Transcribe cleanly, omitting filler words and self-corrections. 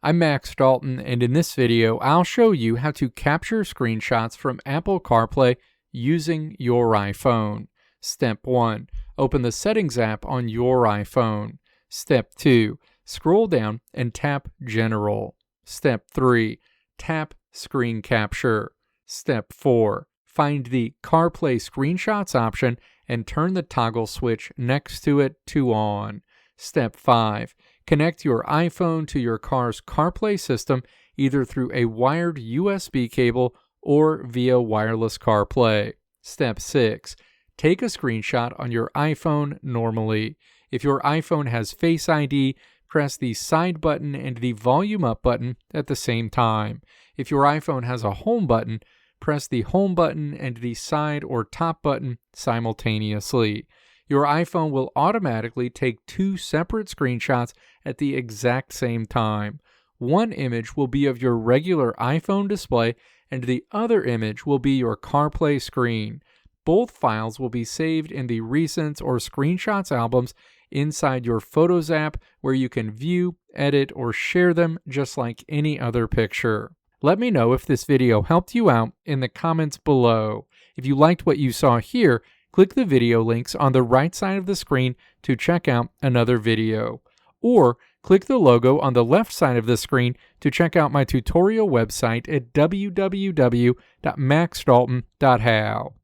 I'm Max Dalton, and in this video, I'll show you how to capture screenshots from Apple CarPlay using your iPhone. Step 1. Open the Settings app on your iPhone. Step 2. Scroll down and tap General. Step 3. Tap Screen Capture. Step 4. Find the CarPlay Screenshots option and turn the toggle switch next to it to on. Step 5. Connect your iPhone to your car's CarPlay system either through a wired USB cable or via wireless CarPlay. Step 6. Take a screenshot on your iPhone normally. If your iPhone has Face ID, press the side button and the volume up button at the same time. If your iPhone has a home button, press the home button and the side or top button simultaneously. Your iPhone will automatically take two separate screenshots at the exact same time. One image will be of your regular iPhone display, and the other image will be your CarPlay screen. Both files will be saved in the Recents or Screenshots albums inside your Photos app, where you can view, edit, or share them just like any other picture. Let me know if this video helped you out in the comments below. If you liked what you saw here, click the video links on the right side of the screen to check out another video. Or click the logo on the left side of the screen to check out my tutorial website at www.maxdalton.how.